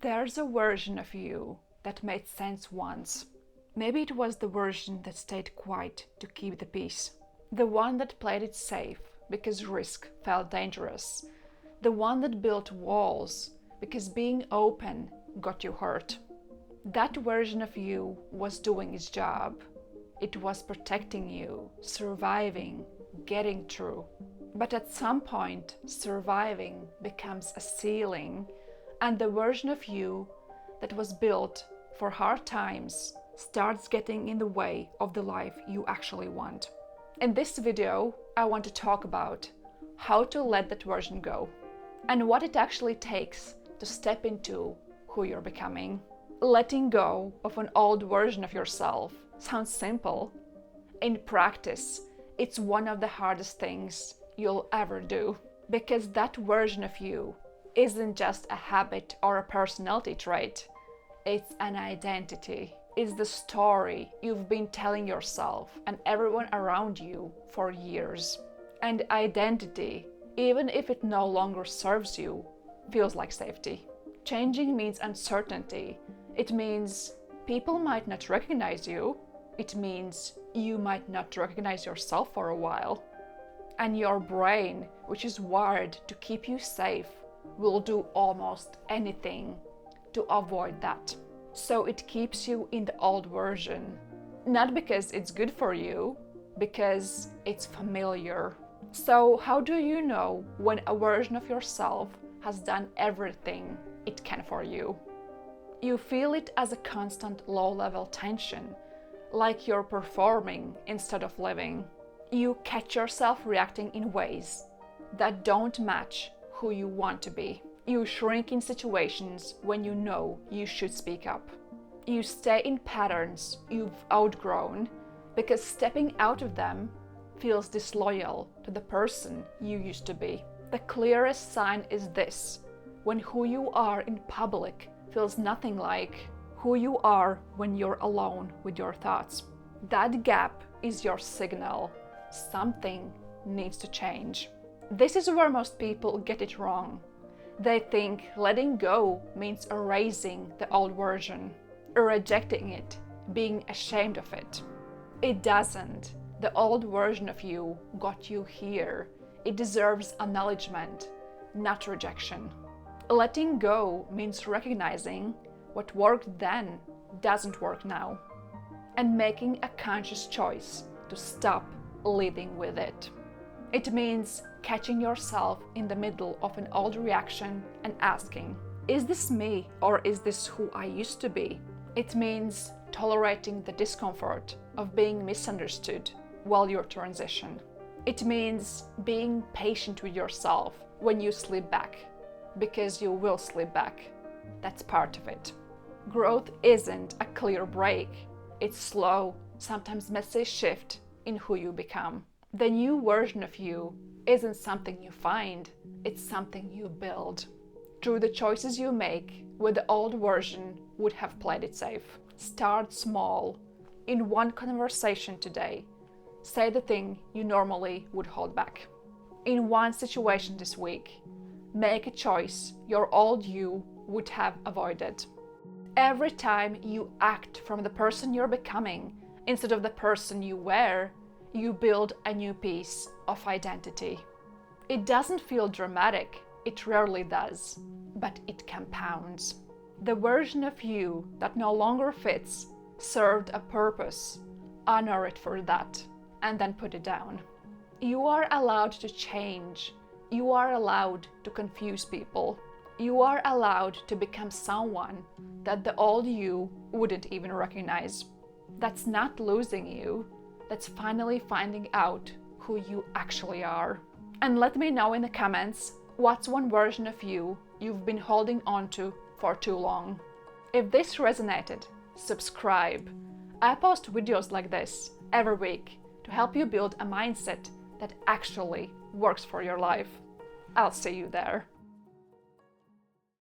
There's a version of you that made sense once. Maybe it was the version that stayed quiet to keep the peace. The one that played it safe because risk felt dangerous. The one that built walls because being open got you hurt. That version of you was doing its job. It was protecting you, surviving, getting through. But at some point, surviving becomes a ceiling, and the version of you that was built for hard times starts getting in the way of the life you actually want. In this video, I want to talk about how to let that version go and what it actually takes to step into who you're becoming. Letting go of an old version of yourself sounds simple. In practice, it's one of the hardest things you'll ever do, because that version of you isn't just a habit or a personality trait. It's an identity. It's the story you've been telling yourself and everyone around you for years. And identity, even if it no longer serves you, feels like safety. Changing means uncertainty. It means people might not recognize you. It means you might not recognize yourself for a while. And your brain, which is wired to keep you safe, will do almost anything to avoid that. So it keeps you in the old version, not because it's good for you, because it's familiar. So how do you know when a version of yourself has done everything it can for you? You feel it as a constant low-level tension, like you're performing instead of living. You catch yourself reacting in ways that don't match who you want to be. You shrink in situations when you know you should speak up. You stay in patterns you've outgrown because stepping out of them feels disloyal to the person you used to be. The clearest sign is this: when who you are in public feels nothing like who you are when you're alone with your thoughts. That gap is your signal. Something needs to change. This is where most people get it wrong. They think letting go means erasing the old version, rejecting it, being ashamed of it. It doesn't. The old version of you got you here. It deserves acknowledgement, not rejection. Letting go means recognizing what worked then doesn't work now, and making a conscious choice to stop living with it. It means catching yourself in the middle of an old reaction and asking, is this me or is this who I used to be? It means tolerating the discomfort of being misunderstood while you transition. It means being patient with yourself when you slip back, because you will slip back. That's part of it. Growth isn't a clear break. It's slow, sometimes messy shift in who you become. The new version of you isn't something you find, it's something you build through the choices you make where the old version would have played it safe. Start small. In one conversation today, say the thing you normally would hold back. In one situation this week, make a choice your old you would have avoided. Every time you act from the person you're becoming instead of the person you were, you build a new piece of identity. It doesn't feel dramatic, it rarely does, but it compounds. The version of you that no longer fits served a purpose. Honor it for that, and then put it down. You are allowed to change. You are allowed to confuse people. You are allowed to become someone that the old you wouldn't even recognize. That's not losing you. That's finally finding out who you actually are. And let me know in the comments what's one version of you you've been holding on to for too long. If this resonated, subscribe. I post videos like this every week to help you build a mindset that actually works for your life. I'll see you there.